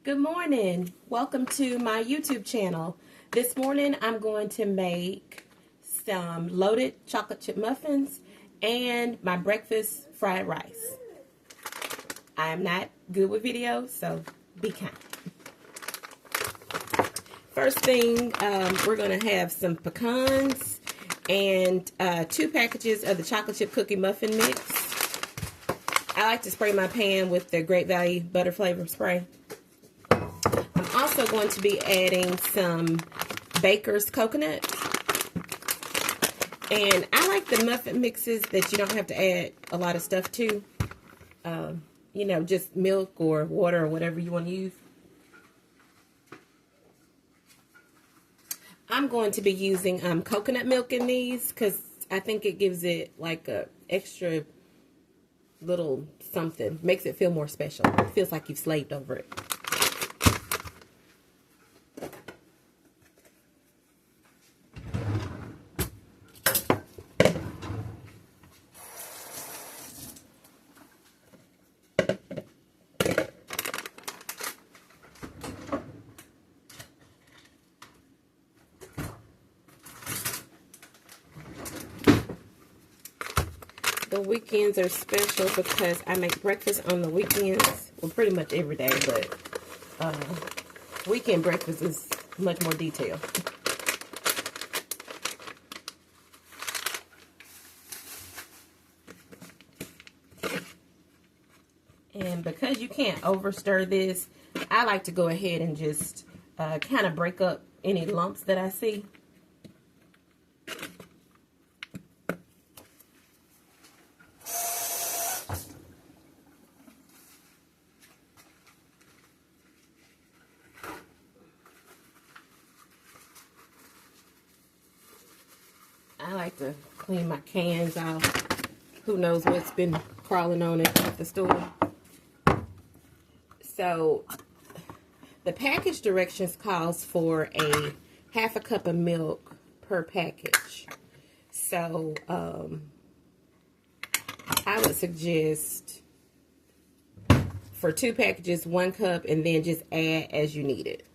Good morning. Welcome to my YouTube channel. This morning I'm going to make some loaded chocolate chip muffins and my breakfast fried rice. I am not good with videos, so be kind. First thing, we're going to have some pecans and 2 packages of the chocolate chip cookie muffin mix. I like to spray my pan with the Great Value butter flavor spray. I'm also going to be adding some baker's coconut. And I like the muffin mixes that you don't have to add a lot of stuff to. You know, just milk or water or whatever you want to use. I'm going to be using coconut milk in these because I think it gives it like a extra little something. Makes it feel more special. It feels like you've slaved over it. The weekends are special because I make breakfast on the weekends. Well, pretty much every day, but weekend breakfast is much more detailed. And because you can't over stir this, I like to go ahead and just kind of break up any lumps that I see. I like to clean my cans off. Who knows what's been crawling on it at the store. So, the package directions calls for a half a cup of milk per package. So, I would suggest for 2 packages, 1 cup, and then just add as you need it.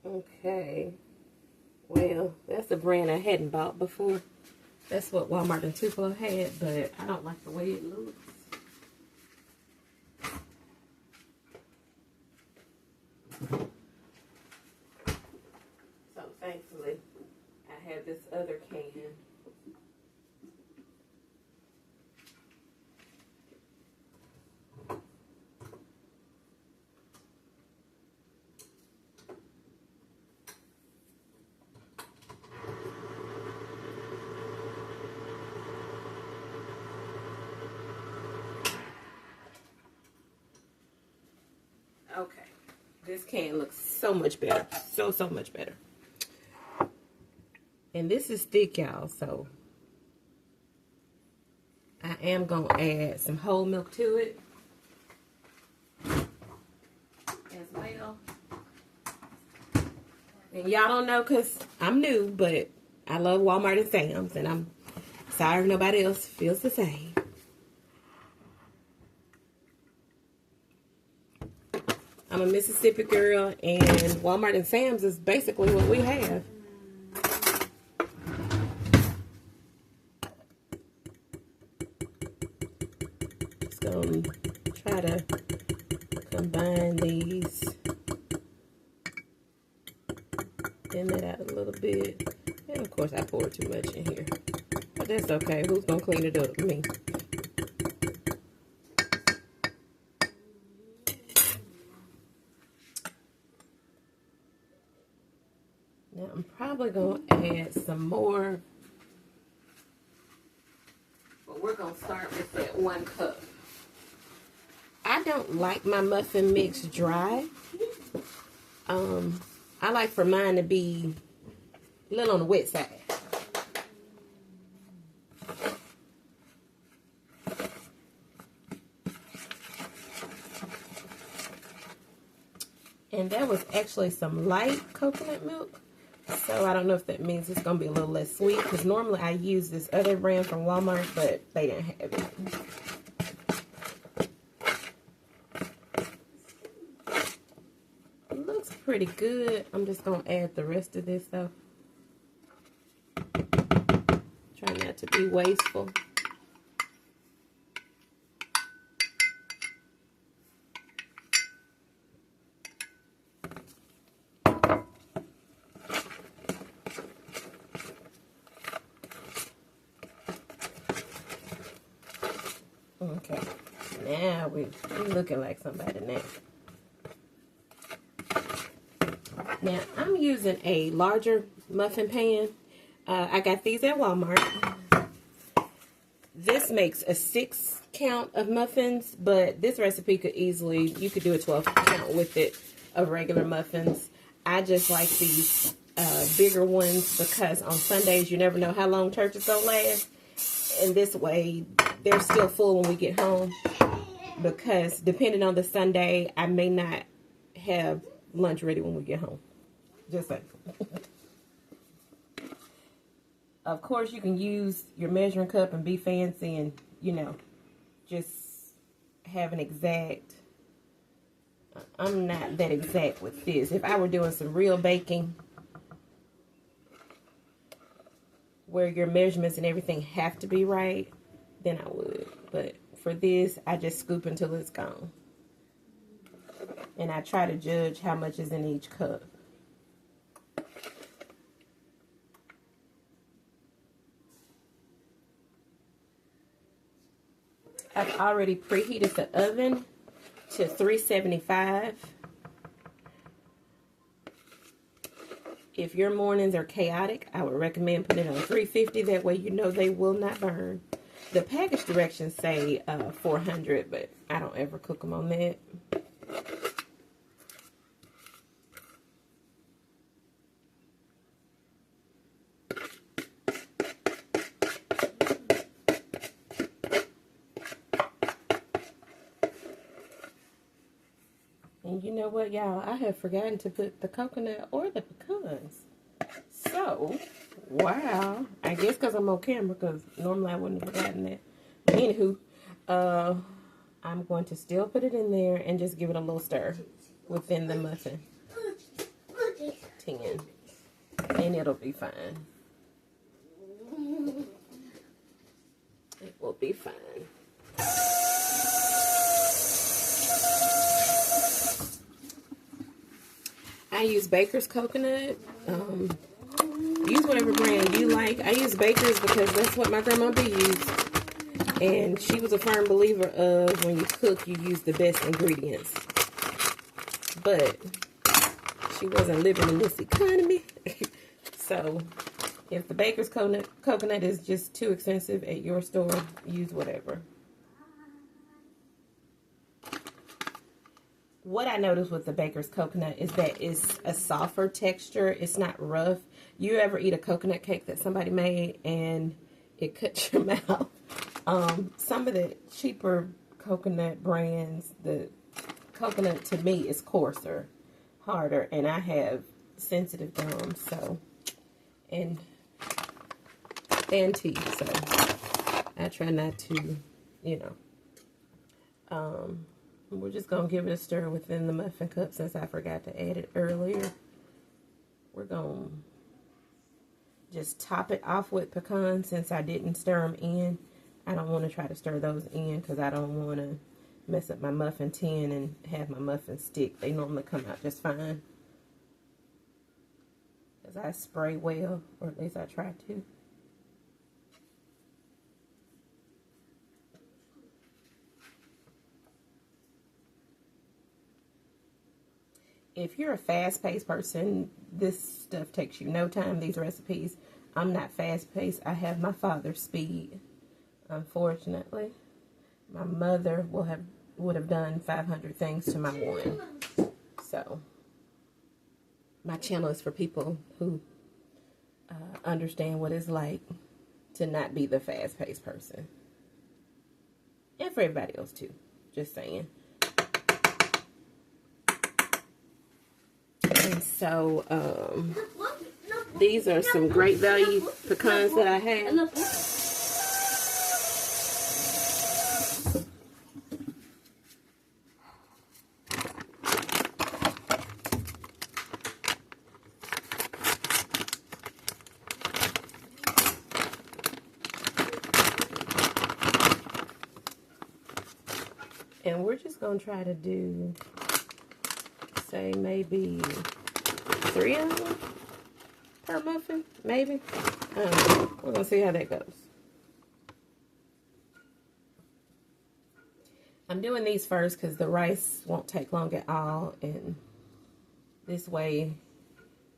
Okay, well, that's a brand I hadn't bought before. That's what Walmart and Tupelo had, but I don't like the way it looks. So thankfully, I have this other can. Okay, this can looks so much better. So much better. And this is thick, y'all, so I am going to add some whole milk to it as well. And y'all don't know because I'm new, but I love Walmart and Sam's, and I'm sorry if nobody else feels the same. I'm a Mississippi girl, and Walmart and Sam's is basically what we have. Just gonna try to combine these. Thin it out a little bit. And of course I poured too much in here. But that's okay. Who's gonna clean it up? Me. Now I'm probably going to add some more, but we're going to start with that 1 cup. I don't like my muffin mix dry. I like for mine to be a little on the wet side. And that was actually some light coconut milk. So I don't know if that means it's going to be a little less sweet, because normally I use this other brand from Walmart, but they didn't have it. It looks pretty good. I'm just going to add the rest of this though. Try not to be wasteful. Okay, now we're looking like somebody now. Now, I'm using a larger muffin pan. I got these at Walmart. This makes a 6 count of muffins, but this recipe could easily, you could do a 12 count with it of regular muffins. I just like these bigger ones because on Sundays, you never know how long church is going to last. And this way, they're still full when we get home, because depending on the Sunday, I may not have lunch ready when we get home. Just saying. Of course, you can use your measuring cup and be fancy and, you know, just have an exact. I'm not that exact with this. If I were doing some real baking, where your measurements and everything have to be right, then I would. But for this, I just scoop until it's gone. And I try to judge how much is in each cup. I've already preheated the oven to 375. If your mornings are chaotic, I would recommend putting it on 350. That way you know they will not burn. The package directions say 400, but I don't ever cook them on that. And you know what, y'all? I have forgotten to put the coconut or the pecans. So, wow. I guess because I'm on camera, because normally I wouldn't have forgotten that. But anywho, I'm going to still put it in there and just give it a little stir within the muffin tin. And it'll be fine. It will be fine. I use Baker's coconut. Use whatever brand you like. I use Baker's because that's what my grandma B used. And she was a firm believer of when you cook, you use the best ingredients. But she wasn't living in this economy. So if the Baker's coconut is just too expensive at your store, use whatever. What I noticed with the Baker's coconut is that it's a softer texture. It's not rough. You ever eat a coconut cake that somebody made and it cuts your mouth? Some of the cheaper coconut brands, the coconut to me is coarser, harder, and I have sensitive gums, so, and teeth, so I try not to, you know, we're just going to give it a stir within the muffin cup since I forgot to add it earlier. We're going to just top it off with pecans since I didn't stir them in. I don't want to try to stir those in because I don't want to mess up my muffin tin and have my muffins stick. They normally come out just fine. Because I spray well, or at least I try to. If you're a fast-paced person, this stuff takes you no time, these recipes. I'm not fast-paced. I have my father's speed, unfortunately. My mother would have done 500 things to my one. So, my channel is for people who understand what it's like to not be the fast-paced person. And for everybody else, too. Just saying. So, these are some great value pecans that I have. And we're just going to try to do, say, maybe 3 of them per muffin, maybe. We're going to see how that goes. I'm doing these first because the rice won't take long at all. And this way,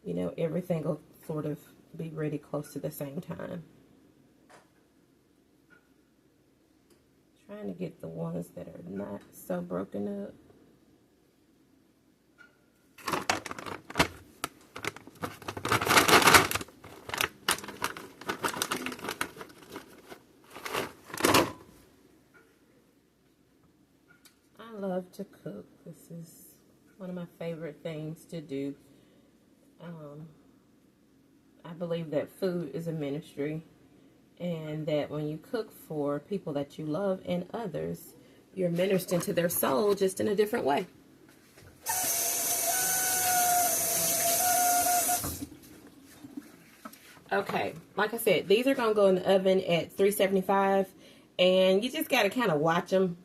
you know, everything will sort of be ready close to the same time. Trying to get the ones that are not so broken up. I love to cook. This is one of my favorite things to do. I believe that food is a ministry, and that when you cook for people that you love and others, you're ministering to their soul just in a different way. Okay, like I said, these are going to go in the oven at 375, and you just got to kind of watch them.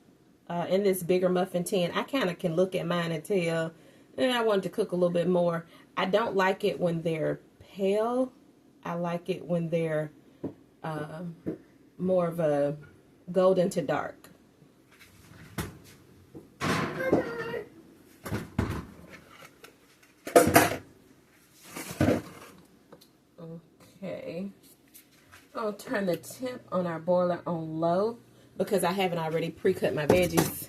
In this bigger muffin tin, I kind of can look at mine and tell, I want to cook a little bit more. I don't like it when they're pale. I like it when they're more of a golden to dark. Okay. I'll turn the temp on our boiler on low because I haven't already pre-cut my veggies.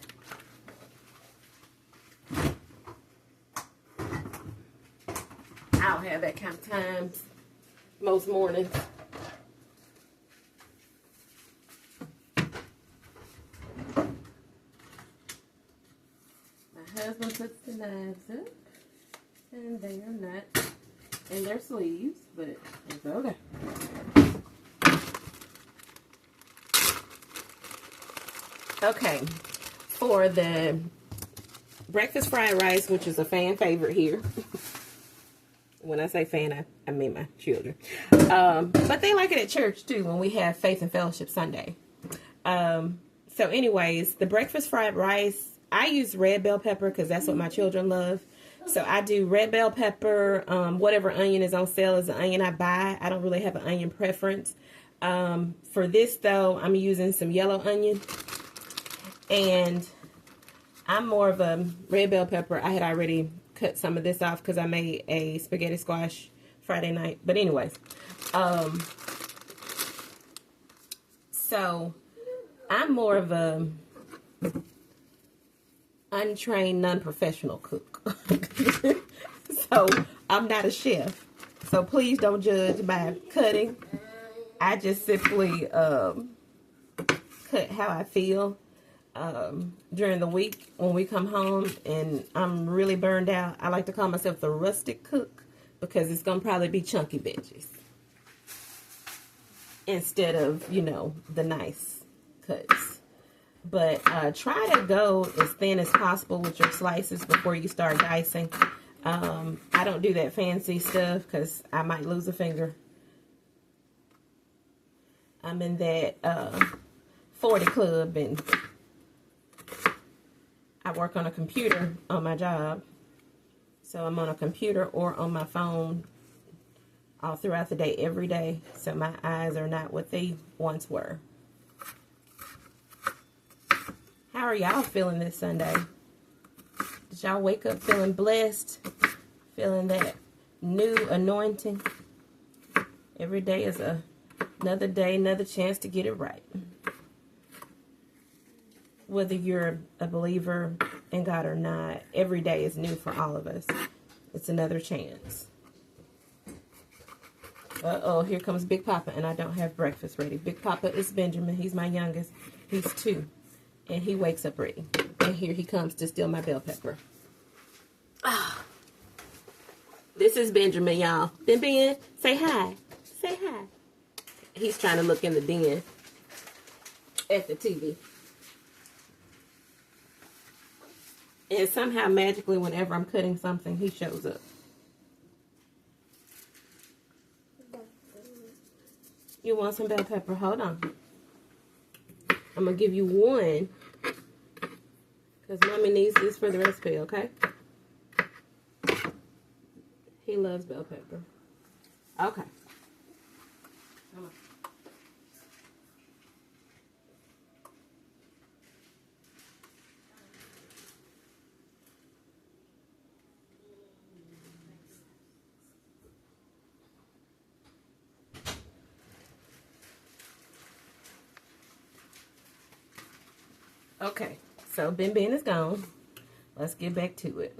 I don't have that kind of time most mornings. My husband puts the knives up, and they are not in their sleeves, but it's okay. Okay, for the breakfast fried rice, which is a fan favorite here. When I say fan, I mean my children. But they like it at church too when we have Faith and Fellowship Sunday. So anyways, the breakfast fried rice, I use red bell pepper because that's what my children love. So I do red bell pepper, whatever onion is on sale is the onion I buy. I don't really have an onion preference. For this though, I'm using some yellow onion. And I'm more of a red bell pepper. I had already cut some of this off because I made a spaghetti squash Friday night. But anyways, so I'm more of a untrained, non-professional cook. So I'm not a chef. So please don't judge by cutting. I just simply cut how I feel. During the week when we come home and I'm really burned out, I like to call myself the rustic cook because it's going to probably be chunky veggies instead of, you know, the nice cuts. But try to go as thin as possible with your slices before you start dicing. I don't do that fancy stuff because I might lose a finger. I'm in that 40 club and I work on a computer on my job. So I'm on a computer or on my phone all throughout the day, every day. So my eyes are not what they once were. How are y'all feeling this Sunday? Did y'all wake up feeling blessed? Feeling that new anointing? Every day is another day, another chance to get it right. Whether you're a believer in God or not, every day is new for all of us. It's another chance. Uh-oh, here comes Big Papa, and I don't have breakfast ready. Big Papa is Benjamin. He's my youngest. He's 2. And he wakes up ready. And here he comes to steal my bell pepper. Ah. This is Benjamin, y'all. Ben, say hi. Say hi. He's trying to look in the den at the TV. And somehow, magically, whenever I'm cutting something, he shows up. You want some bell pepper? Hold on. I'm going to give you one. Because Mommy needs this for the recipe, okay? He loves bell pepper. Okay. Come on. Okay, so Ben is gone. Let's get back to it.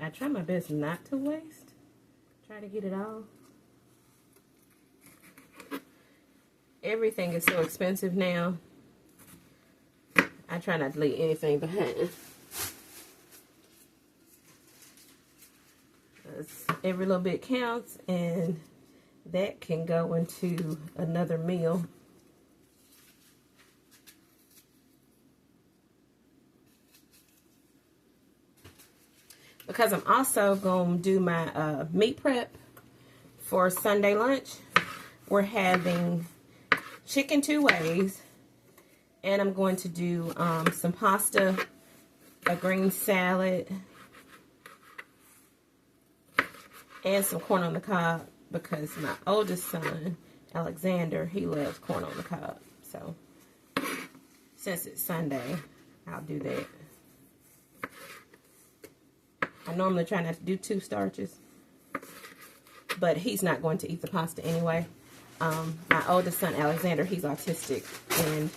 I try my best not to waste. Try to get it all. Everything is so expensive now. I try not to leave anything behind. Every little bit counts, and that can go into another meal. Because I'm also going to do my meat prep for Sunday lunch. We're having chicken 2 ways. And I'm going to do some pasta, a green salad, and some corn on the cob. Because my oldest son, Alexander, he loves corn on the cob. So, since it's Sunday, I'll do that. I normally try not to do 2 starches, but he's not going to eat the pasta anyway. My oldest son, Alexander, he's autistic, and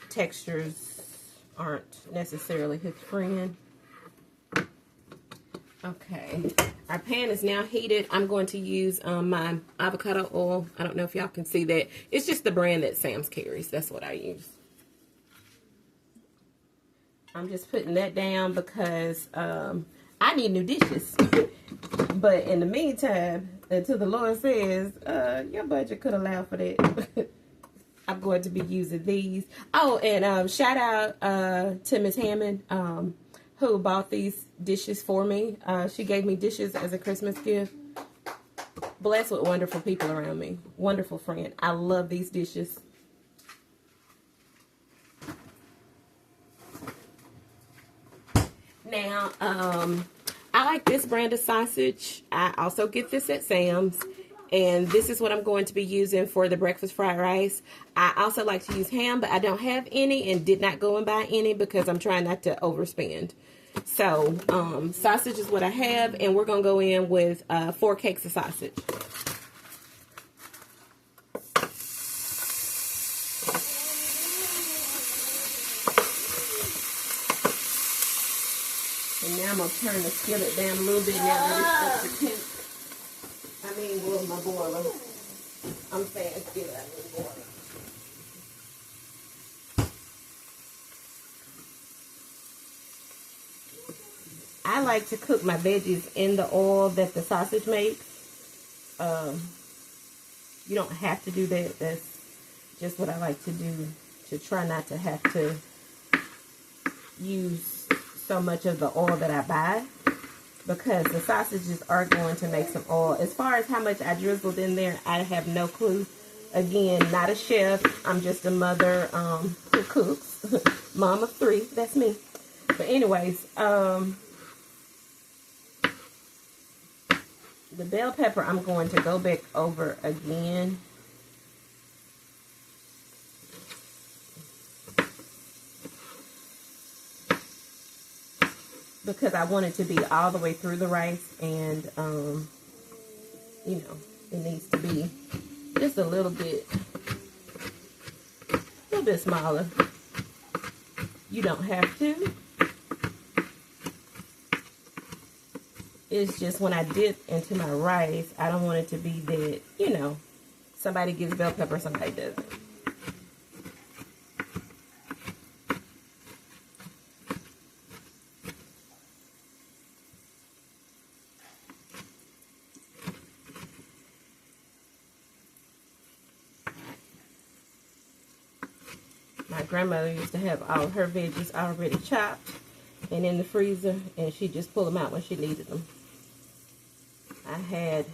textures aren't necessarily his friend. Okay, our pan is now heated. I'm going to use my avocado oil. I don't know if y'all can see that. It's just the brand that Sam's carries. That's what I use. I'm just putting that down because I need new dishes. But in the meantime, until the Lord says, your budget could allow for that, I'm going to be using these. Oh, and shout out to Miss Hammond, who bought these dishes for me. She gave me dishes as a Christmas gift. Blessed with wonderful people around me. Wonderful friend. I love these dishes. Now, I like this brand of sausage. I also get this at Sam's. And this is what I'm going to be using for the breakfast fried rice. I also like to use ham, but I don't have any and did not go and buy any because I'm trying not to overspend. So, sausage is what I have, and we're going to go in with 4 cakes of sausage. And now I'm going to turn the skillet down a little bit now that it's up to temp. Well, my boiler. I'm saying skillet, I mean boiler. I like to cook my veggies in the oil that the sausage makes. You don't have to do that. That's just what I like to do, to try not to have to use so much of the oil that I buy, because the sausages are going to make some oil. As far as how much I drizzled in there, I have no clue. Again, not a chef. I'm just a mother who cooks. Mom of 3. That's me. But anyways, the bell pepper I'm going to go back over again. Because I want it to be all the way through the rice, and you know, it needs to be just a little bit smaller. You don't have to. It's just when I dip into my rice, I don't want it to be that, you know, somebody gives bell pepper, somebody doesn't. grandmother used to have all her veggies already chopped and in the freezer, and she'd just pull them out when she needed them. I had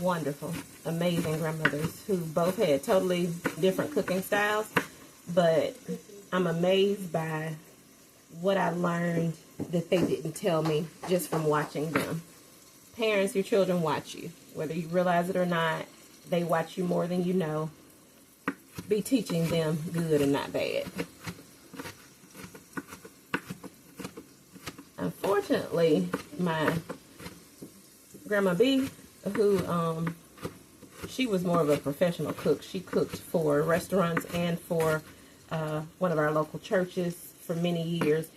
wonderful, amazing grandmothers who both had totally different cooking styles, but I'm amazed by what I learned that they didn't tell me just from watching them. Parents, your children watch you. Whether you realize it or not, they watch you more than you know. Be teaching them good and not bad. Unfortunately, my Grandma B, who she was more of a professional cook. She cooked for restaurants and for one of our local churches for many years,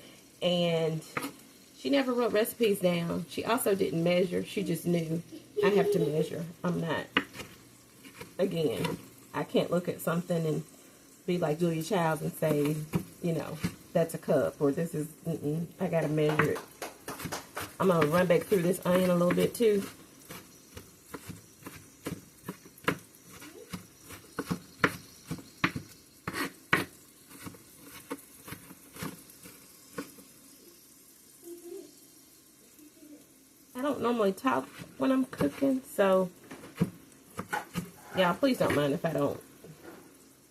and she never wrote recipes down. She also didn't measure. She just knew, I have to measure. I'm not, again, I can't look at something and be like Julia Childs and say, you know, that's a cup, or this is, I gotta measure it. I'm gonna run back through this onion a little bit too. I don't normally talk when I'm cooking, so y'all please don't mind if I don't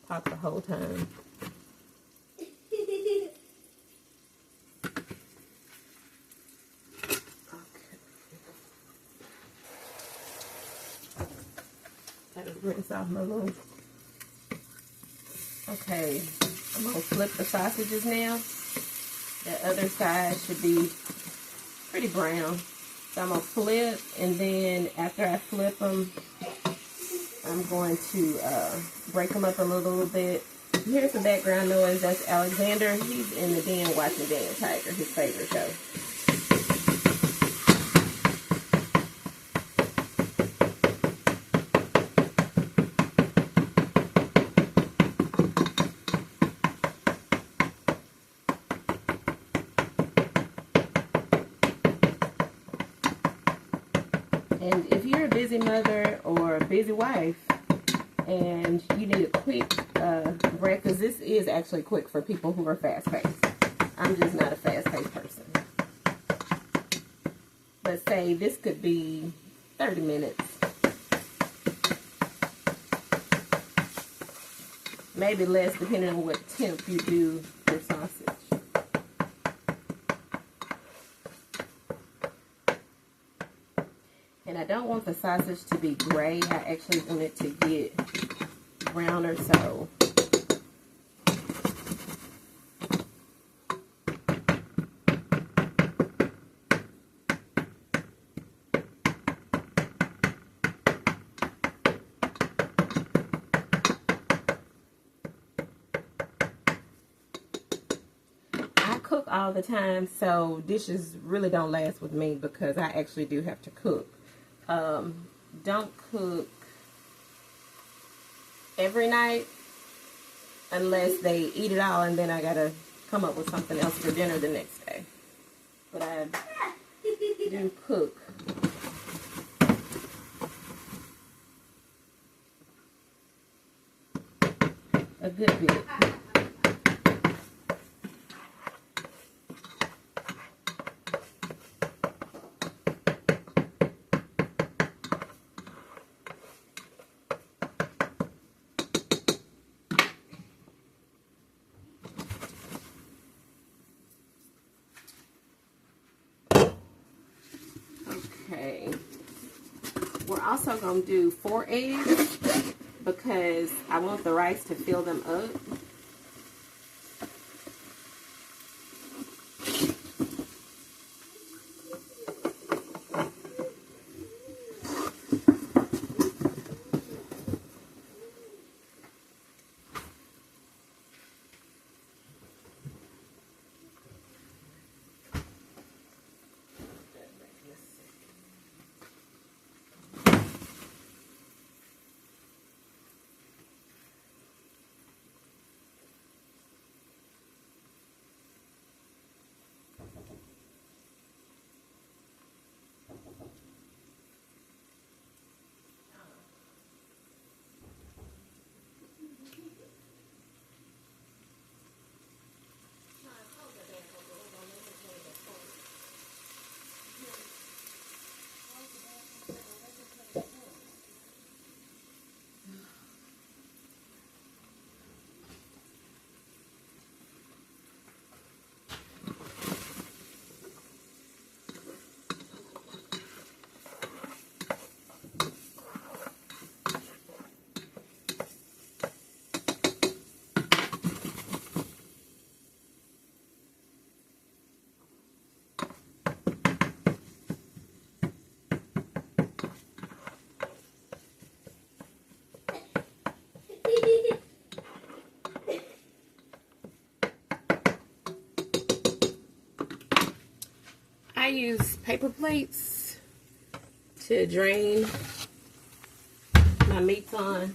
talk the whole time. Gotta rinse off my little. Okay, I'm gonna flip the sausages now. The other side should be pretty brown. So I'm gonna flip, and then after I flip them, I'm going to break them up a little bit. Here's the background noise. That's Alexander. He's in the den watching Dan Tiger, his favorite show. And if you're a busy mother or a busy wife and you need a quick breakfast, this is actually quick for people who are fast-paced. I'm just not a fast-paced person. But say this could be 30 minutes. Maybe less depending on what temp you do your sausage. And I don't want the sausage to be gray. I actually want it to get browner, so I cook all the time, so dishes really don't last with me because I actually do have to cook. Don't cook every night unless they eat it all, and then I gotta come up with something else for dinner the next day. But I do cook. A good bit. Okay, we're also going to do 4 eggs because I want the rice to fill them up. I use paper plates to drain my meats on.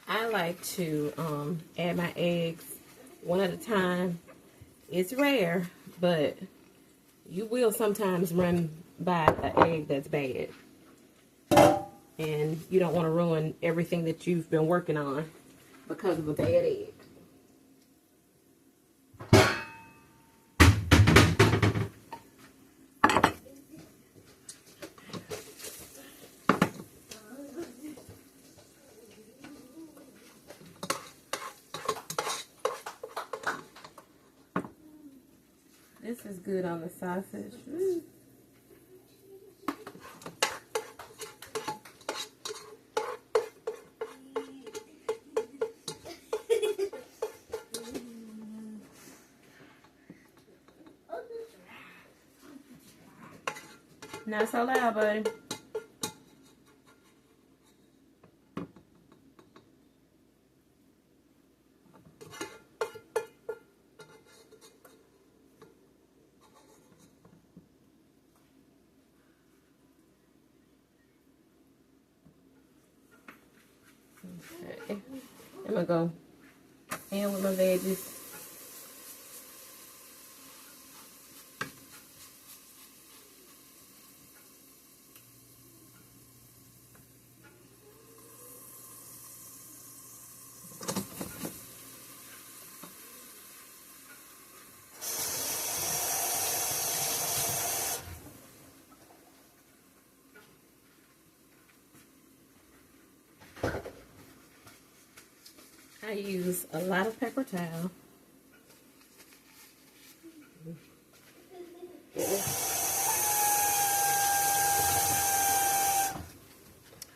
I like to add my eggs one at a time. It's rare, but you will sometimes run by an egg that's bad. And you don't want to ruin everything that you've been working on because of a bad egg. This is good on the sausage. Ooh. Not so loud, buddy. Okay. I'm gonna go in with my veggies. I use a lot of paper towel.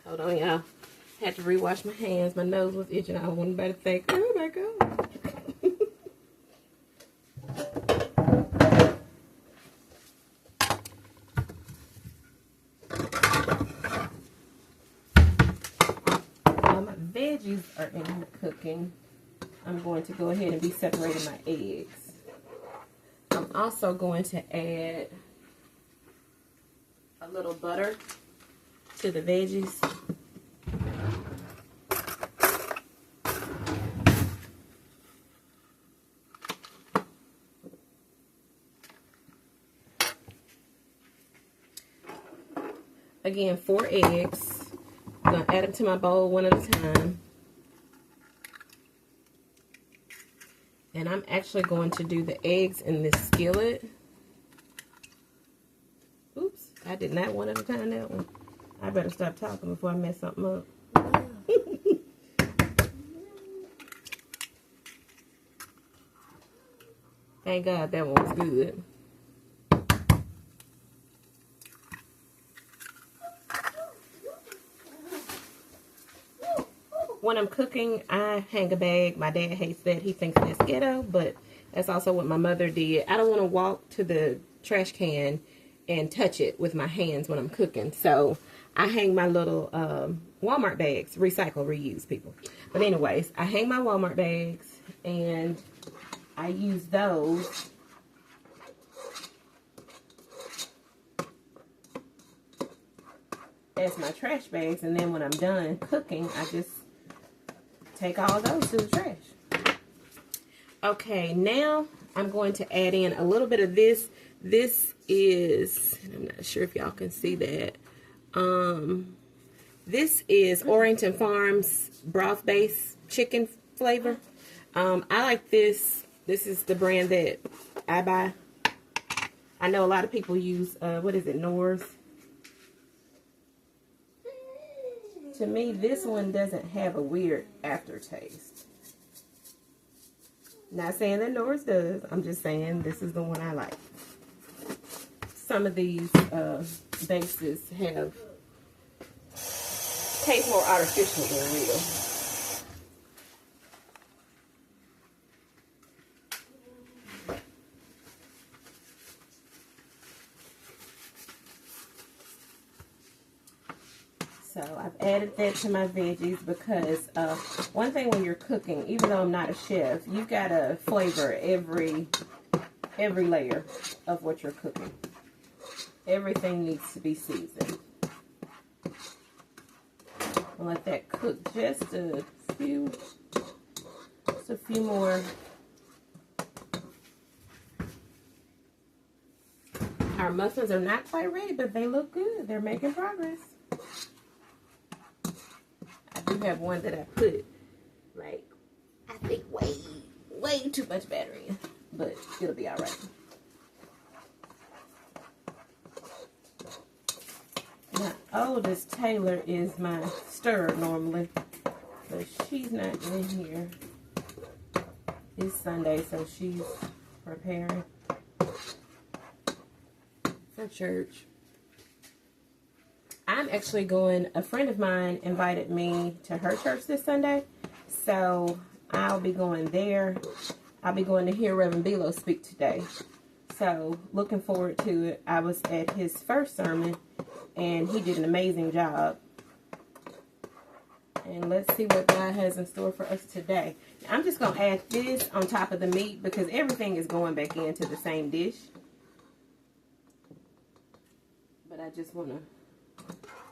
Hold on, y'all. Had to rewash my hands. My nose was itching. I wasn't about to think, oh my God. While my veggies are in here cooking, I'm going to go ahead and be separating my eggs. I'm also going to add a little butter to the veggies. Again, 4 eggs. I'm going to add them to my bowl one at a time. And I'm actually going to do the eggs in this skillet. Oops, I did not one at a time that one. I better stop talking before I mess something up. Thank God that one was good. When I'm cooking, I hang a bag. My dad hates that. He thinks that's ghetto, but that's also what my mother did. I don't want to walk to the trash can and touch it with my hands when I'm cooking. So I hang my little Walmart bags. Recycle, reuse, people. But anyways, I hang my Walmart bags, and I use those as my trash bags. And then when I'm done cooking, I just take all those to the trash. Okay, now I'm going to add in a little bit of this. This is, I'm not sure if y'all can see that. This is Orrington Farms broth base chicken flavor. I like this. This is the brand that I buy. I know a lot of people use, what is it, Knorr's? To me, this one doesn't have a weird aftertaste. Not saying that Knorr's does. I'm just saying this is the one I like. Some of these bases have taste more artificial than real. So I've added that to my veggies because one thing when you're cooking, even though I'm not a chef, you've got to flavor every layer of what you're cooking. Everything needs to be seasoned. I'll let that cook just a few more. Our muffins are not quite ready, but they look good. They're making progress. I do have one that I put, like, I think way too much batter in, but it'll be all right. My oldest, Taylor, is my stirrer normally, but she's not in here. It's Sunday, so she's preparing for church. I'm actually going, a friend of mine invited me to her church this Sunday, so I'll be going there. I'll be going to hear Reverend Belo speak today. So, looking forward to it. I was at his first sermon, and he did an amazing job. And let's see what God has in store for us today. I'm just going to add this on top of the meat because everything is going back into the same dish. But I just want to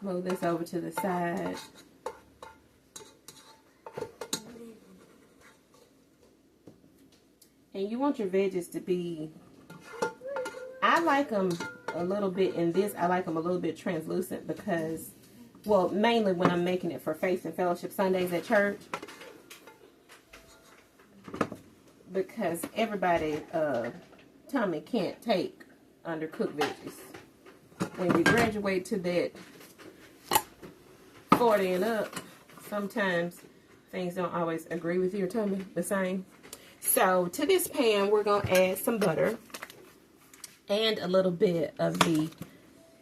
move this over to the side. And you want your veggies to be, I like them a little bit in this, I like them a little bit translucent because, well, mainly when I'm making it for Faith and Fellowship Sundays at church. Because everybody, tummy can't take undercooked veggies. When you graduate to that 40 and up, sometimes things don't always agree with your tummy the same. So to this pan, we're going to add some butter and a little bit of the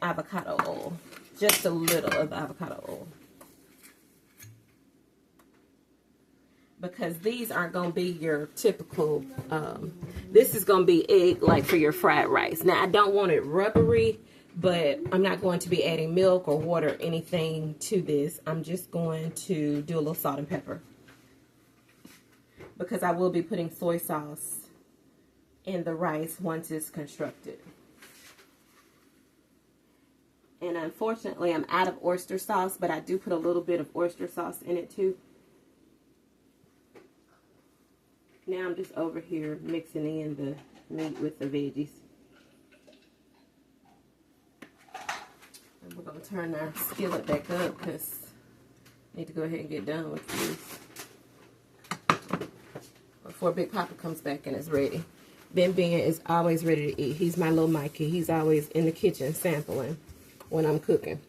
avocado oil. Just a little of the avocado oil. Because these aren't going to be your typical, this is going to be egg like for your fried rice. Now, I don't want it rubbery, but I'm not going to be adding milk or water or anything to this. I'm just going to do a little salt and pepper. Because I will be putting soy sauce in the rice once it's constructed. And unfortunately, I'm out of oyster sauce, but I do put a little bit of oyster sauce in it too. Now I'm just over here mixing in the meat with the veggies. And we're going to turn our skillet back up because I need to go ahead and get done with this before Big Papa comes back and is ready. Ben is always ready to eat. He's my little Mikey. He's always in the kitchen sampling when I'm cooking.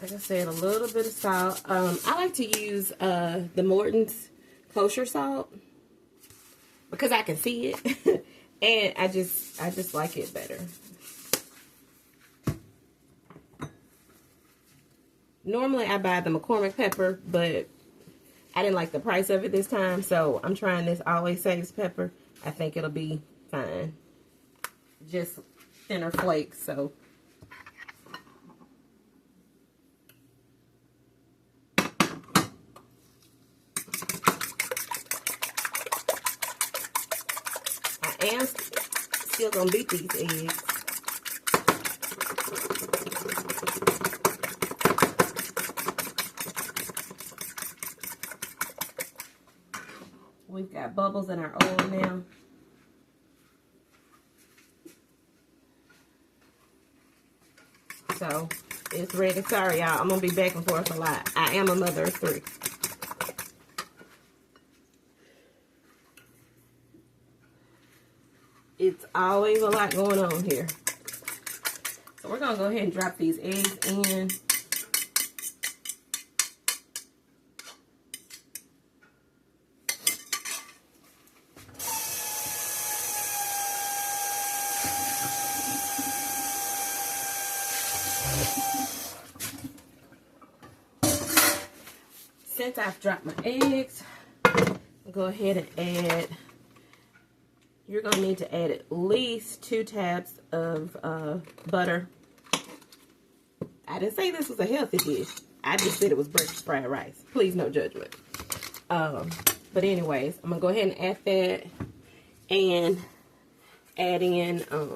Like I said, a little bit of salt. I like to use the Morton's kosher salt because I can see it, and I just like it better. Normally, I buy the McCormick pepper, but I didn't like the price of it this time, so I'm trying this Always Saves pepper. I think it'll be fine. Just thinner flakes, so. am still gonna beat these eggs. We've got bubbles in our oil now. So it's ready. Sorry, y'all. I'm gonna be back and forth a lot. I am a mother of 3. It's always a lot going on here. So we're gonna go ahead and drop these eggs in. Since I've dropped my eggs, I'll go ahead and add, you're going to need to add at least 2 tabs of butter. I didn't say this was a healthy dish. I just said it was breakfast fried rice. Please, no judgment. But anyways, I'm going to go ahead and add that and add in a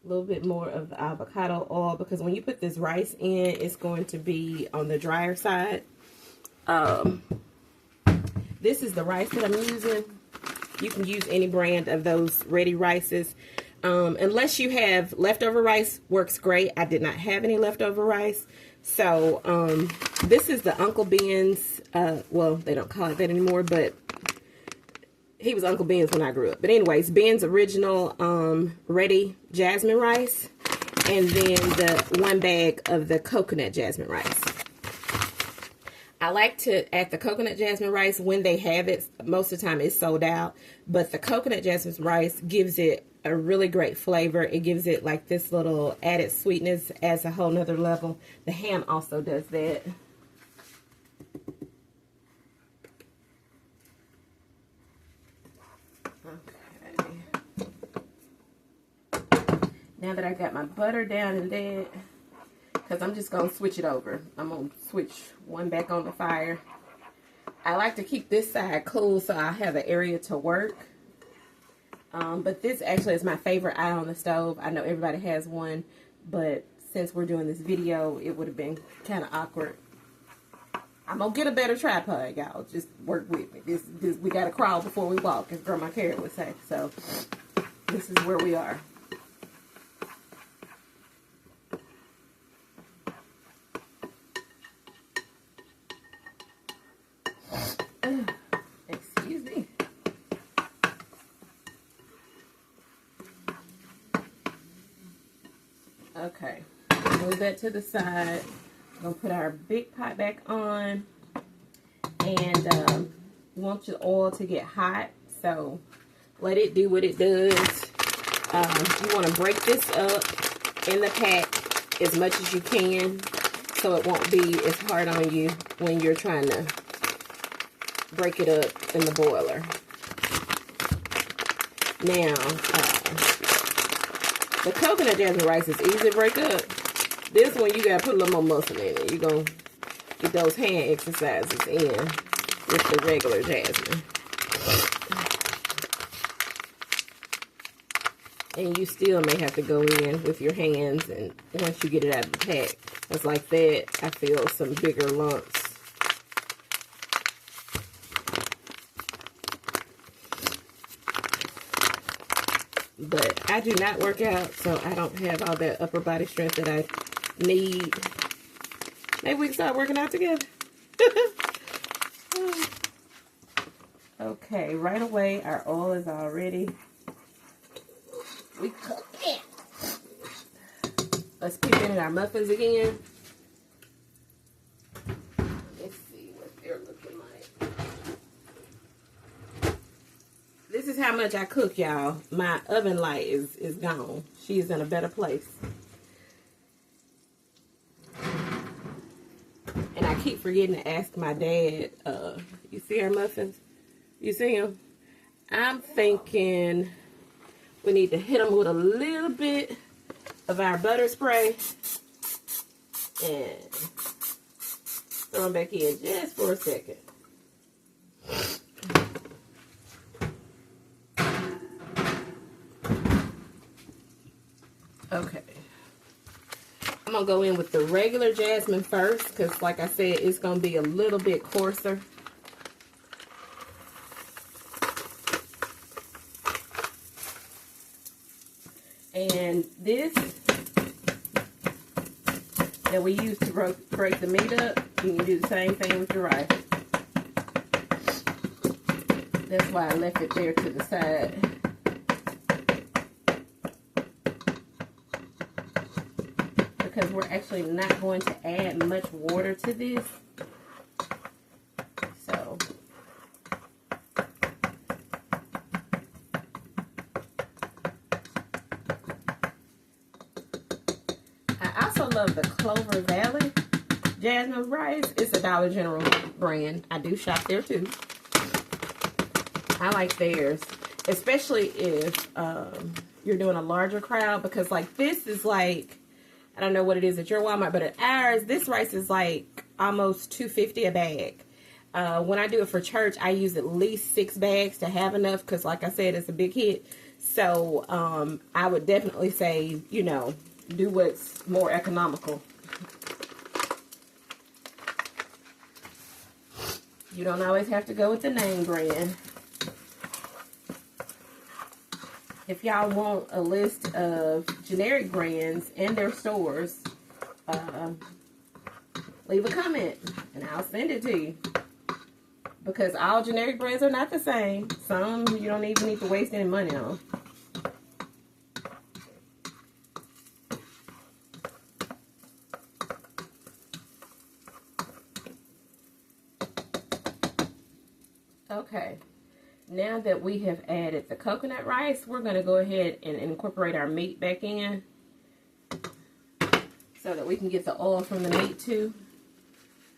little bit more of the avocado oil, because when you put this rice in, it's going to be on the drier side. This is the rice that I'm using. You can use any brand of those ready rices. Unless you have leftover rice, works great. I did not have any leftover rice. So this is the Uncle Ben's, well, they don't call it that anymore, but he was Uncle Ben's when I grew up. But anyways, Ben's original ready jasmine rice, and then the 1 bag of the coconut jasmine rice. I like to add the coconut jasmine rice when they have it. Most of the time it's sold out, but the coconut jasmine rice gives it a really great flavor. It gives it like this little added sweetness, adds a whole nother level. The ham also does that. Now that I got my butter down in that, because I'm just going to switch it over. I'm going to switch one back on the fire. I like to keep this side cool so I have an area to work. But this actually is my favorite eye on the stove. I know everybody has one, but since we're doing this video, it would have been kind of awkward. I'm going to get a better tripod, y'all. Just work with me. This, we got to crawl before we walk, as Grandma Carrie would say. So this is where we are. Excuse me. Okay, move that to the side. I'm gonna put our big pot back on, and you want your oil to get hot, so let it do what it does. You want to break this up in the pack as much as you can, so it won't be as hard on you when you're trying to break it up in the boiler. Now, the coconut jasmine rice is easy to break up. This one, you gotta put a little more muscle in it. You're gonna get those hand exercises in with the regular jasmine. And you still may have to go in with your hands, and once you get it out of the pack. It's like that, I feel some bigger lumps. But I do not work out, so I don't have all that upper body strength that I need. Maybe we can start working out together. Okay, right away, our oil is all ready. We cook it. Let's peep in our muffins again. Let's see what they're looking like. This is how much I cook, y'all. My oven light is gone. She's in a better place. And I keep forgetting to ask my dad, you see our muffins? You see them? I'm thinking we need to hit them with a little bit of our butter spray and throw them back in just for a second. Okay. I'm going to go in with the regular jasmine first because, like I said, it's going to be a little bit coarser. And this that we use to break the meat up, you can do the same thing with your rice. That's why I left it there to the side. Because we're actually not going to add much water to this. So, I also love the Clover Valley jasmine rice. It's a Dollar General brand. I do shop there too. I like theirs, especially if you're doing a larger crowd, because like this is like, I don't know what it is at your Walmart, but at ours, this rice is like almost $2.50 a bag. When I do it for church, I use at least 6 bags to have enough, because like I said, it's a big hit. So I would definitely say, you know, do what's more economical. You don't always have to go with the name brand. If y'all want a list of generic brands and their stores, leave a comment and I'll send it to you. Because all generic brands are not the same. Some you don't even need to waste any money on. Okay. Now that we have added the coconut rice, we're going to go ahead and incorporate our meat back in so that we can get the oil from the meat too.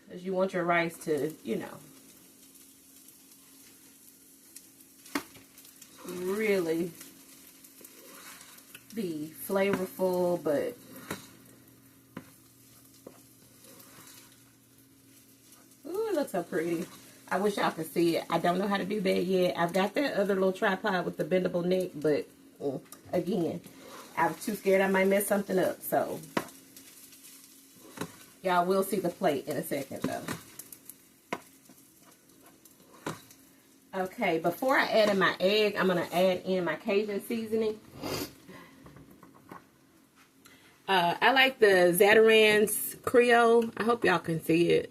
Because you want your rice to, you know, really be flavorful, but ooh, it looks so pretty. I wish y'all could see it. I don't know how to do that yet. I've got that other little tripod with the bendable neck, but again, I'm too scared I might mess something up. So y'all will see the plate in a second though. Okay, before I add in my egg, I'm going to add in my Cajun seasoning. I like the Zatarain's Creole. I hope y'all can see it.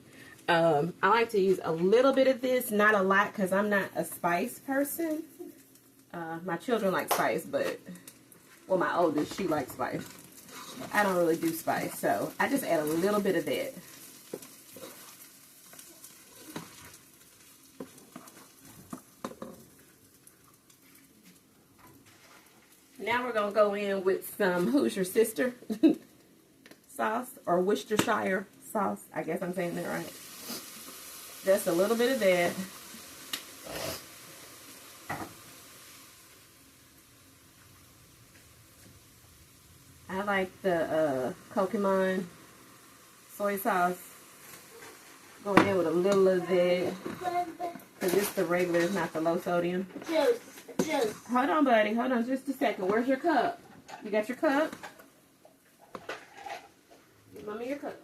I like to use a little bit of this, not a lot, because I'm not a spice person. My children like spice, but, well, my oldest, she likes spice. I don't really do spice, so I just add a little bit of that. Now we're going to go in with some Who's Your Sister sauce, or Worcestershire sauce. I guess I'm saying that right. Just a little bit of that. I like the Pokemon soy sauce. Going in with a little of that. Because it's the regular, it's not the low sodium. Juice. Hold on, buddy. Hold on just a second. Where's your cup? You got your cup? Give Mommy your cup.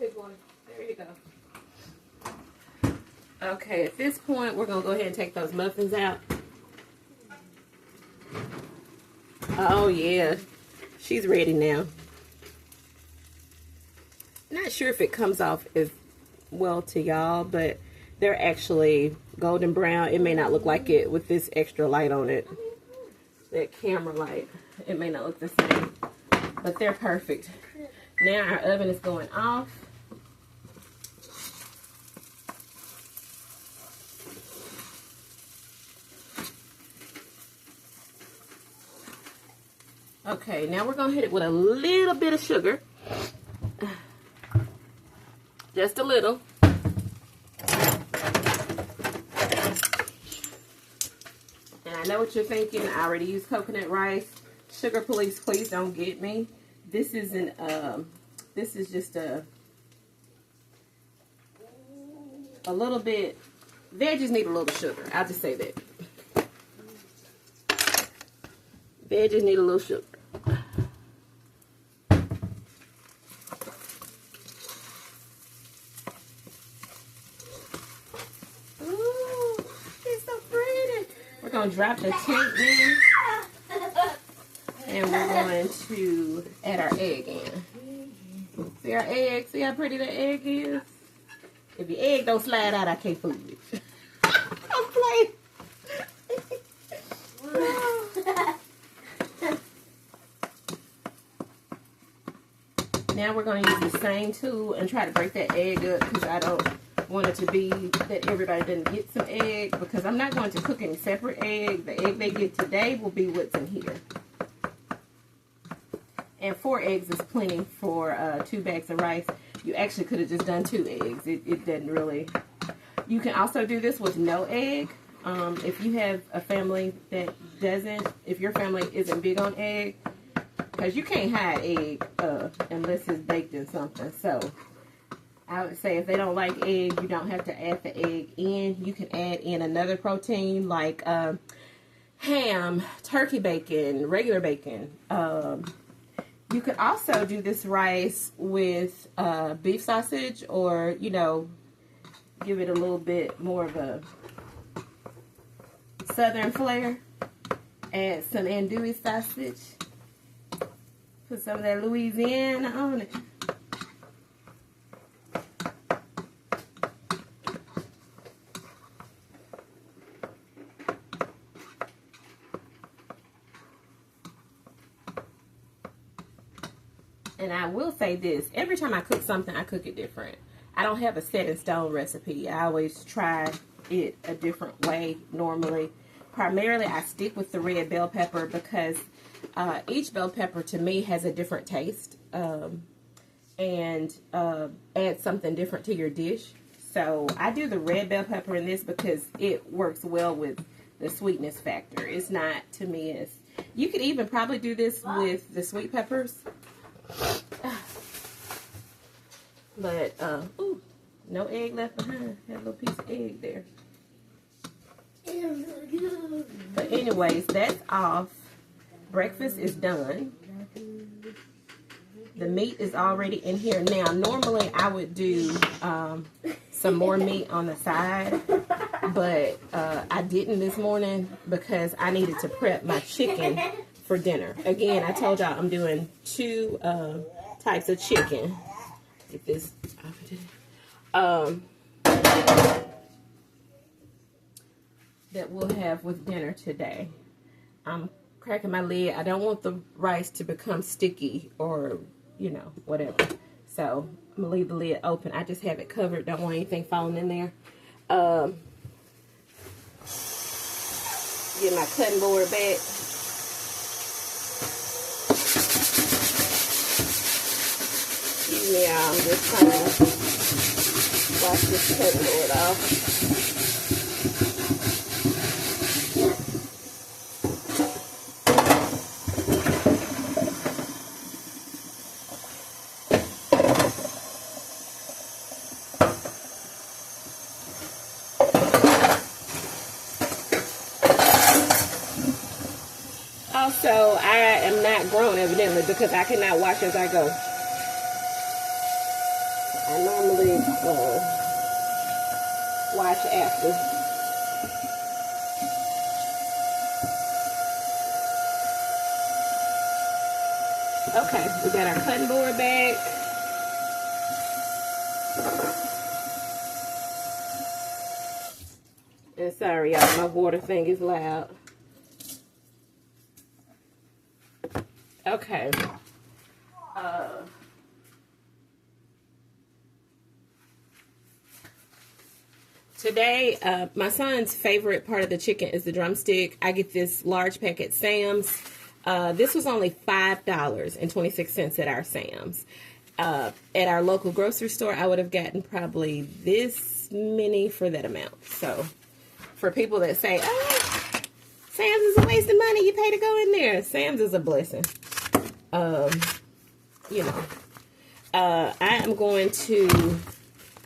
Big boy. There you go. Okay, at this point, we're going to go ahead and take those muffins out. Oh, yeah. She's ready now. Not sure if it comes off as well to y'all, but they're actually golden brown. It may not look like it with this extra light on it. That camera light. It may not look the same, but they're perfect. Now our oven is going off. Okay, now we're going to hit it with a little bit of sugar. Just a little. And I know what you're thinking. I already used coconut rice. Sugar police, please don't get me. This isn't, this is just a little bit Veggies need a little sugar. I'll just say that. Veggies need a little sugar. Ooh, it's so pretty. We're going to drop the tent in. And we're going to add our egg in. See our egg? See how pretty the egg is? If your egg don't slide out, I can't fool it. I'm playing. Now we're going to use the same tool and try to break that egg up, because I don't want it to be that everybody doesn't get some egg, because I'm not going to cook any separate egg. The egg they get today will be what's in here. And 4 eggs is plenty for 2 bags of rice. You actually could have just done 2 eggs. It doesn't really. You can also do this with no egg. If you have a family that doesn't, if your family isn't big on egg, because you can't hide egg unless it's baked in something. So I would say if they don't like egg, you don't have to add the egg in. You can add in another protein like ham, turkey bacon, regular bacon. You could also do this rice with beef sausage, or, you know, give it a little bit more of a southern flair. Add some andouille sausage. Put some of that Louisiana on it. And I will say this, every time I cook something, I cook it different. I don't have a set in stone recipe. I always try it a different way normally. Primarily, I stick with the red bell pepper because each bell pepper to me has a different taste and adds something different to your dish. So I do the red bell pepper in this because it works well with the sweetness factor. It's not, to me, it's, you could even probably do this with the sweet peppers. But, ooh, no egg left behind. Had a little piece of egg there. But anyways, that's off. Breakfast is done. The meat is already in here. Now, normally I would do some more meat on the side, but I didn't this morning because I needed to prep my chicken for dinner. Again, I told y'all I'm doing 2 types of chicken. Get this that we'll have with dinner today. I'm cracking my lid. I don't want the rice to become sticky or, you know, whatever. So I'm gonna leave the lid open. I just have it covered. Don't want anything falling in there. Get my cutting board back. Excuse me, y'all. I'm just trying to wash this cutting board off. Also, I am not grown, evidently, because I cannot wash as I go. I normally wash after. Okay, we got our cutting board back. And sorry, y'all, my water thing is loud. Okay. Today, my son's favorite part of the chicken is the drumstick. I get this large pack at Sam's. This was only $5.26 at our Sam's. At our local grocery store, I would have gotten probably this many for that amount. So, for people that say, oh, Sam's is a waste of money, you pay to go in there. Sam's is a blessing. You know, I am going to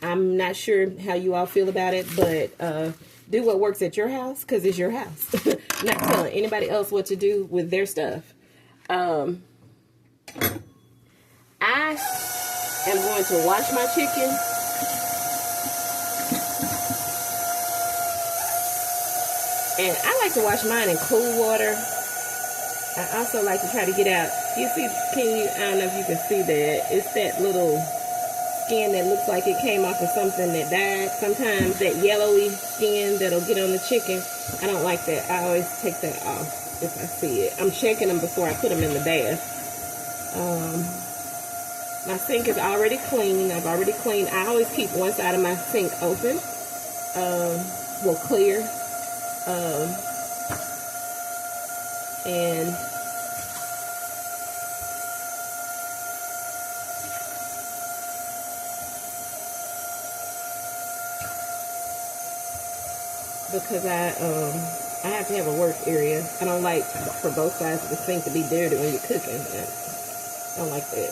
I'm not sure how you all feel about it, but do what works at your house, because it's your house. I'm not telling anybody else what to do with their stuff. I am going to wash my chicken. And I like to wash mine in cool water. I also like to try to get out. You see, I don't know if you can see that. It's that little skin that looks like it came off of something that died. Sometimes that yellowy skin that'll get on the chicken. I don't like that. I always take that off if I see it. I'm checking them before I put them in the bath. My sink is already clean. I've already cleaned. I always keep one side of my sink open. Well, clear. And because I have to have a work area. I don't like for both sides of the sink to be dirty when you're cooking. I don't like that.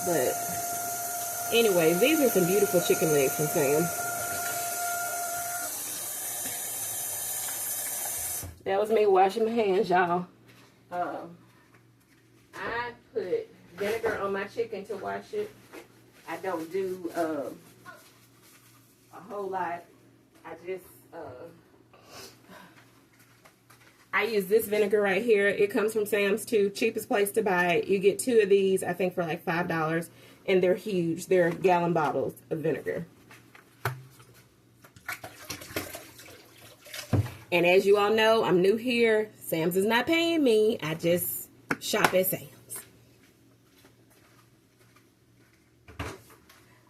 But anyway, these are some beautiful chicken legs from Sam's. That was me washing my hands, y'all. I put vinegar on my chicken to wash it. I don't do a whole lot. I just I use this vinegar right here. It comes from Sam's too. Cheapest place to buy it. You get 2 of these, I think, for like $5, and they're huge. They're gallon bottles of vinegar. And as you all know, I'm new here. Sam's is not paying me. I just shop at Sam's.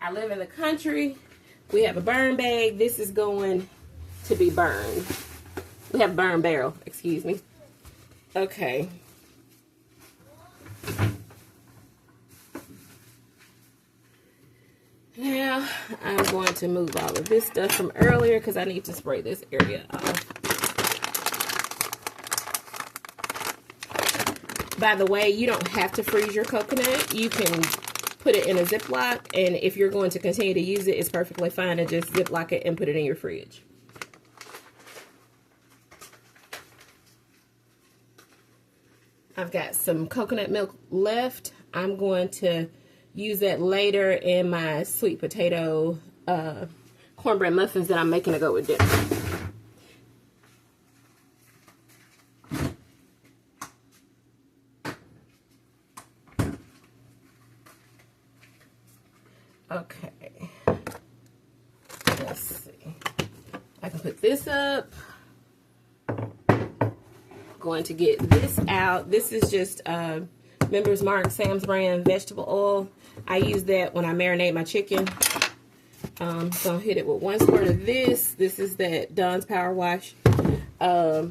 I live in the country. We have a burn bag. This is going to be burned. We have a burn barrel, excuse me. Okay. Now, I'm going to move all of this stuff from earlier because I need to spray this area off. By the way, you don't have to freeze your coconut. You can put it in a Ziploc, and if you're going to continue to use it, it's perfectly fine to just Ziploc it and put it in your fridge. I've got some coconut milk left. I'm going to use that later in my sweet potato cornbread muffins that I'm making to go with dinner. Okay, let's see. I can put this up. Going to get this out. This is just Members Mark Sam's brand vegetable oil. I use that when I marinate my chicken. So I'll hit it with 1 squirt of this. This is that Dawn's Power Wash. And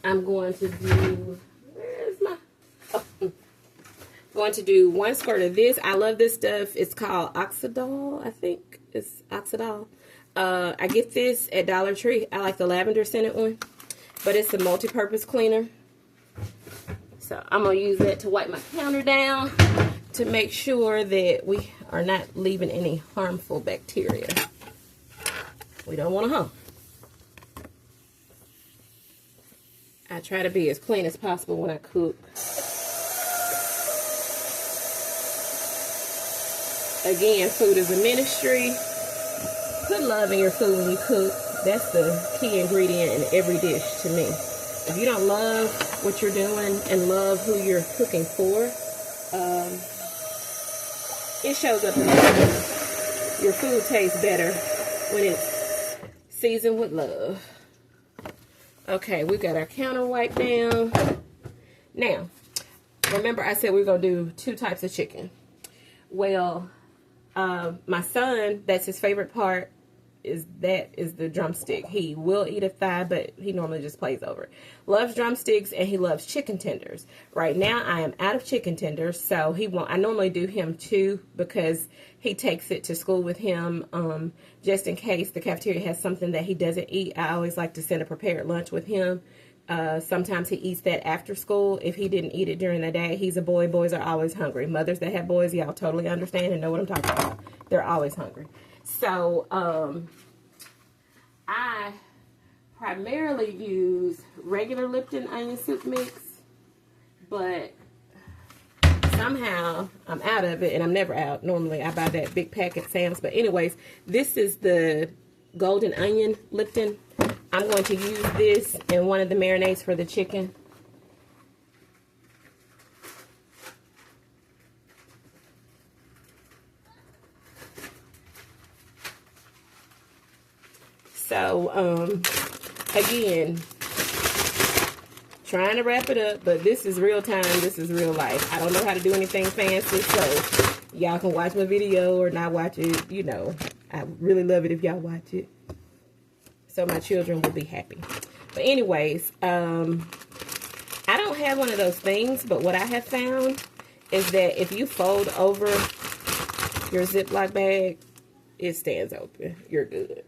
I'm going to do, where's my, oh, going to do 1 squirt of this. I love this stuff. It's called Oxidol, I think. It's Oxidol. I get this at Dollar Tree. I like the lavender scented one. But it's a multi-purpose cleaner. So I'm going to use that to wipe my counter down to make sure that we are not leaving any harmful bacteria. We don't want to harm. I try to be as clean as possible when I cook. Again, food is a ministry. Put love in your food when you cook. That's the key ingredient in every dish to me. If you don't love what you're doing and love who you're cooking for, it shows up in the food. Your food tastes better when it's seasoned with love. Okay, we've got our counter wiped down. Now, remember I said we're going to do 2 types of chicken. Well, my son, that's his favorite part, is the drumstick. He will eat a thigh, but he normally just plays over it. Loves drumsticks, and he loves chicken tenders. Right now, I am out of chicken tenders, so he won't. I normally do him 2 because he takes it to school with him. Just in case the cafeteria has something that he doesn't eat, I always like to send a prepared lunch with him. Sometimes he eats that after school. If he didn't eat it during the day, he's a boy. Boys are always hungry. Mothers that have boys, y'all totally understand and know what I'm talking about. They're always hungry. So, I primarily use regular Lipton onion soup mix, but somehow I'm out of it, and I'm never out. Normally I buy that big pack at Sam's. But anyways, this is the golden onion Lipton. I'm going to use this in one of the marinades for the chicken. So, again, trying to wrap it up, but this is real time. This is real life. I don't know how to do anything fancy, so y'all can watch my video or not watch it. You know, I really love it if y'all watch it, so my children will be happy. But anyways, I don't have one of those things, but what I have found is that if you fold over your Ziploc bag, it stands open. You're good.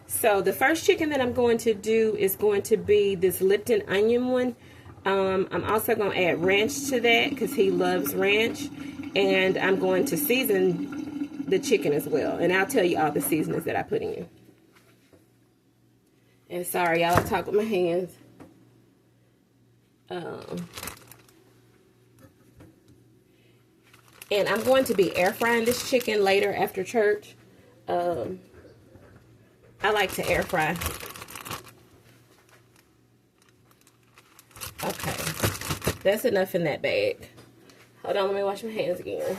So the first chicken that I'm going to do is going to be this Lipton onion one. I'm also going to add ranch to that because he loves ranch. And I'm going to season the chicken as well. And I'll tell you all the seasonings that I put in. And sorry, y'all, I talk with my hands. And I'm going to be air frying this chicken later after church. I like to air fry. Okay, that's enough in that bag. Hold on, let me wash my hands again.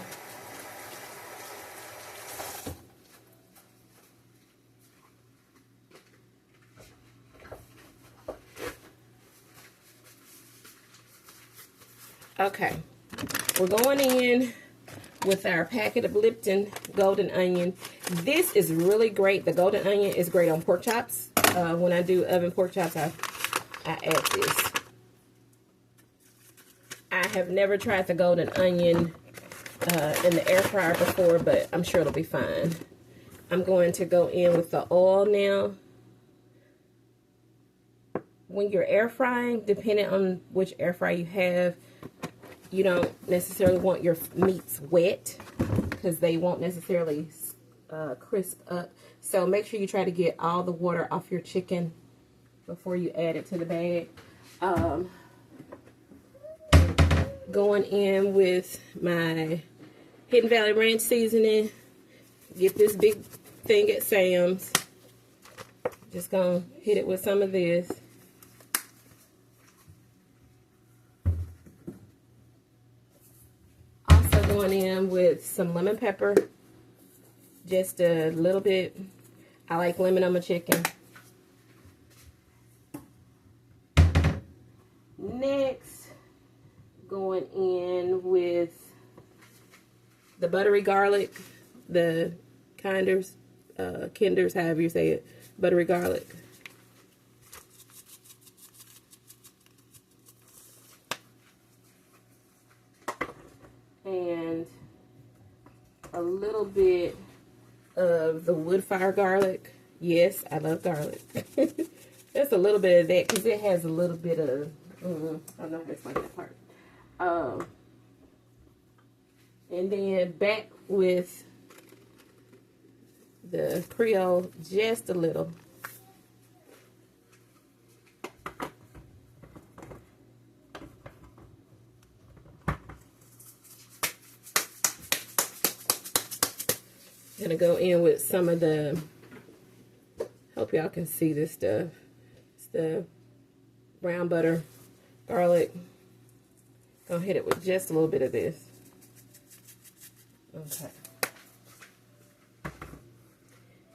Okay, we're going in with our packet of Lipton golden onion. This is really great. The golden onion is great on pork chops. When I do oven pork chops, I add this. I have never tried the golden onion in the air fryer before, but I'm sure it'll be fine. I'm going to go in with the oil now. When you're air frying, depending on which air fryer you have, you don't necessarily want your meats wet because they won't necessarily crisp up. So make sure you try to get all the water off your chicken before you add it to the bag. Going in with my Hidden Valley Ranch seasoning. Get this big thing at Sam's. Just gonna hit it with some of this. Also going in with some lemon pepper. Just a little bit. I like lemon on my chicken. Next, going in with the buttery garlic, the Kinders, however you say it, buttery garlic. And a little bit of the wood fire garlic. Yes, I love garlic. Just a little bit of that because it has a little bit of, I don't know how to explain that part. And then back with the Creole, just a little. Gonna go in with some of the, hope y'all can see this stuff. It's the brown butter garlic. Gonna hit it with just a little bit of this. Okay.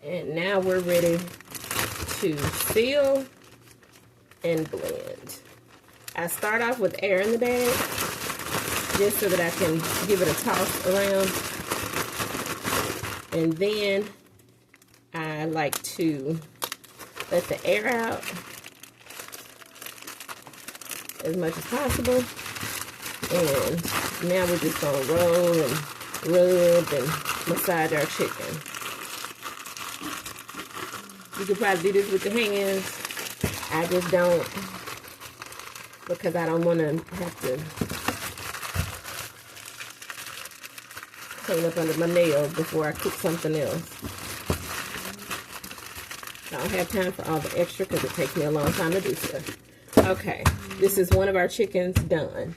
And now we're ready to seal and blend. I start off with air in the bag just so that I can give it a toss around. And then I like to let the air out as much as possible. And now we're just going to roll and rub and massage our chicken. You could probably do this with the hands. I just don't, because I don't want to have to clean up under my nails before I cook something else. I don't have time for all the extra because it takes me a long time to do stuff. Okay, this is one of our chickens done.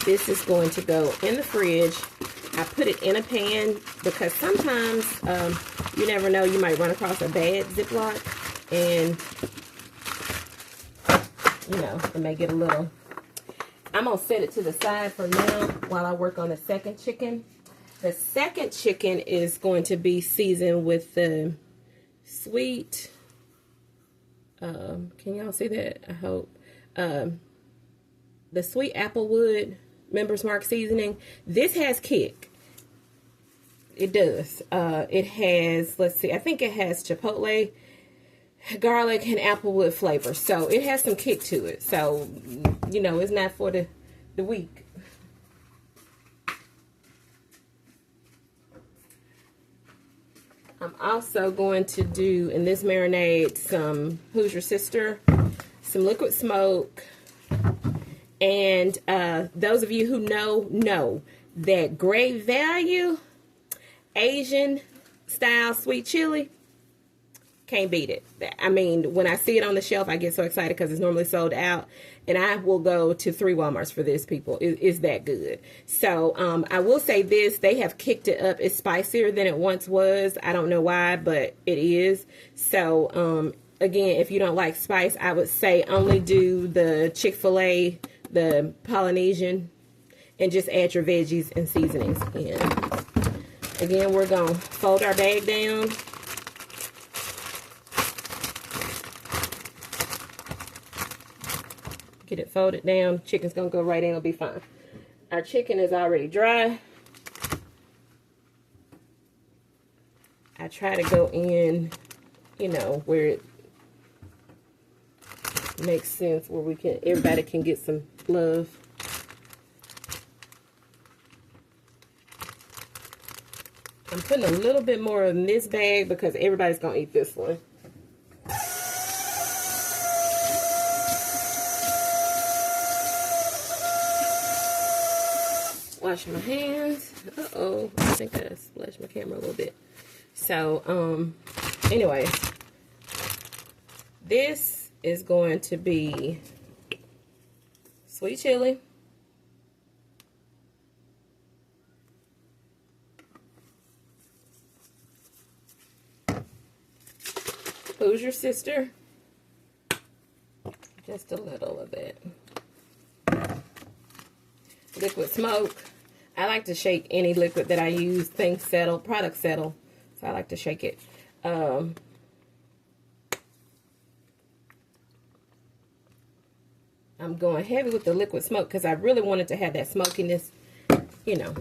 This is going to go in the fridge. I put it in a pan because sometimes you never know, you might run across a bad Ziploc and you know, it may get a little. I'm going to set it to the side for now while I work on the second chicken. The second chicken is going to be seasoned with the sweet, can y'all see that? I hope. The sweet applewood Members Mark seasoning. This has kick. It does. It has, let's see, I think it has chipotle, garlic, and applewood flavor. So it has some kick to it. So, you know, it's not for the weak. I'm also going to do, in this marinade, some Who's Your Sister, some liquid smoke, and those of you who know that Great Value Asian style sweet chili, can't beat it. I mean, when I see it on the shelf, I get so excited because it's normally sold out. And I will go to 3 Walmarts for this, people. It's that good. So, I will say this. They have kicked it up. It's spicier than it once was. I don't know why, but it is. So, again, if you don't like spice, I would say only do the Chick-fil-A, the Polynesian, and just add your veggies and seasonings in. Again, we're going to fold our bag down. Get it folded down. Chicken's going to go right in. It'll be fine. Our chicken is already dry. I try to go in, you know, where it makes sense, where everybody can get some love. I'm putting a little bit more in this bag because everybody's going to eat this one. Wash my hands. Uh-oh. I think I splashed my camera a little bit. So, anyways. This is going to be sweet chili. Who's Your Sister? Just a little of it. Liquid smoke. I like to shake any liquid that I use. Things settle, products settle. So I like to shake it. I'm going heavy with the liquid smoke because I really wanted to have that smokiness, you know.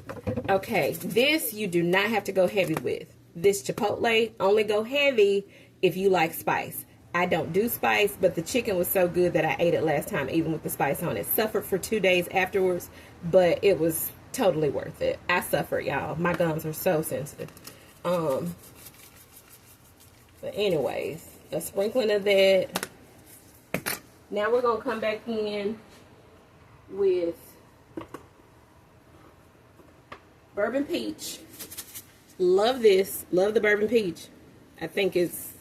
Okay, this you do not have to go heavy with. This chipotle, only go heavy if you like spice. I don't do spice, but the chicken was so good that I ate it last time, even with the spice on it. Suffered for 2 days afterwards, but it was totally worth it. I suffered, y'all. My gums are so sensitive. But anyways, a sprinkling of that. Now we're going to come back in with bourbon peach. Love this. Love the bourbon peach. I think it's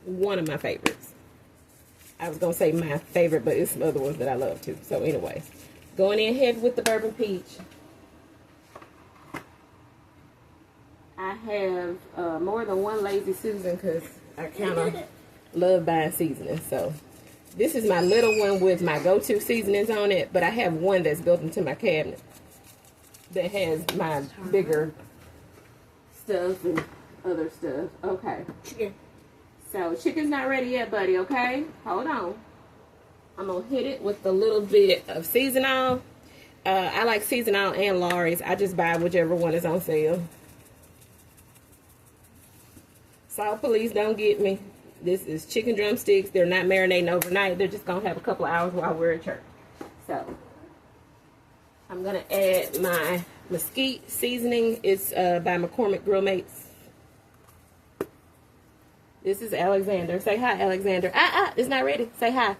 one of my favorites. I was going to say my favorite, but it's some other ones that I love too. So anyways, going in heavy with the bourbon peach. I have more than one Lazy Susan because I kind of love buying seasonings. So this is my little one with my go-to seasonings on it, but I have one that's built into my cabinet that has my bigger stuff and other stuff. Okay. So chicken's not ready yet, buddy, okay? Hold on. I'm going to hit it with a little bit of seasonal. I like seasonal and Lawry's. I just buy whichever one is on sale. Salt, please don't get me. This is chicken drumsticks. They're not marinating overnight. They're just going to have a couple of hours while we're at church. So, I'm going to add my mesquite seasoning. It's by McCormick Grill Mates. This is Alexander. Say hi, Alexander. It's not ready. Say hi.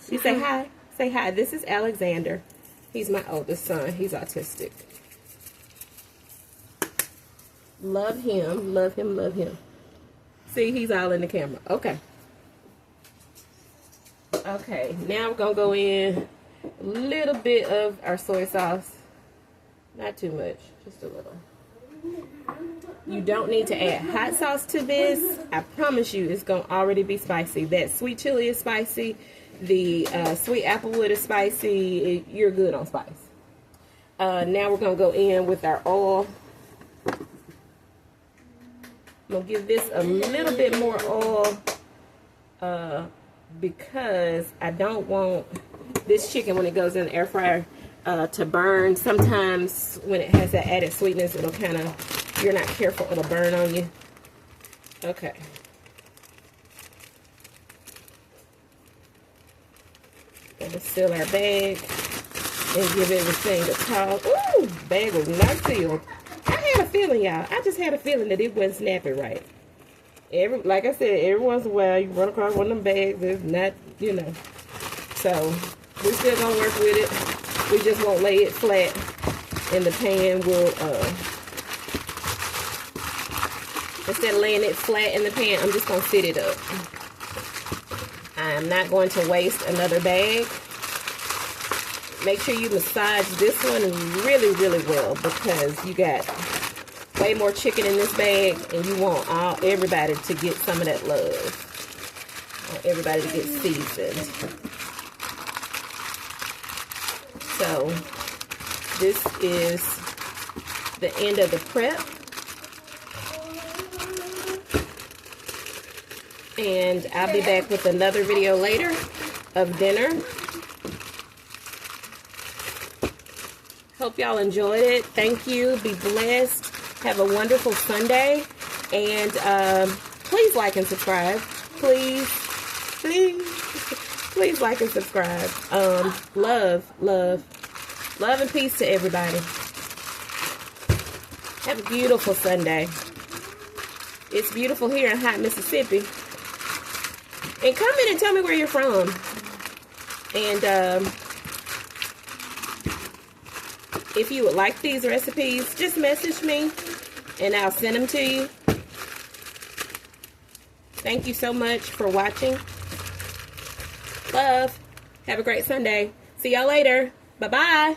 You say hi. Say hi. This is Alexander. He's my oldest son. He's autistic. Love him. Love him. Love him. See, he's all in the camera. Okay. Okay. Now we're going to go in a little bit of our soy sauce. Not too much. Just a little. You don't need to add hot sauce to this. I promise you it's going to already be spicy. That sweet chili is spicy. The sweet applewood is spicy. You're good on spice. Now we're going to go in with our oil. I'm going to give this a little bit more oil because I don't want this chicken, when it goes in the air fryer, to burn. Sometimes when it has that added sweetness, it'll kind of, if you're not careful, it'll burn on you. Okay. Gonna seal our bag and give everything a toss. Ooh, bag was not sealed. I had a feeling, y'all. I just had a feeling that it wasn't snapping right. Like I said, every once in a while you run across one of them bags that's not, you know. So we're still gonna work with it. We just won't lay it flat in the pan. We'll instead of laying it flat in the pan, I'm just gonna fit it up. I'm not going to waste another bag. Make sure you massage this one really, really well because you got way more chicken in this bag and you want everybody to get some of that love. I want everybody to get seasoned. So this is the end of the prep. And I'll be back with another video later of dinner. Hope y'all enjoyed it. Thank you. Be blessed. Have a wonderful Sunday. And please like and subscribe. Please. Please. Please like and subscribe. Love and peace to everybody. Have a beautiful Sunday. It's beautiful here in hot Mississippi. And comment and tell me where you're from. And if you would like these recipes, just message me and I'll send them to you. Thank you so much for watching. Love. Have a great Sunday. See y'all later. Bye-bye.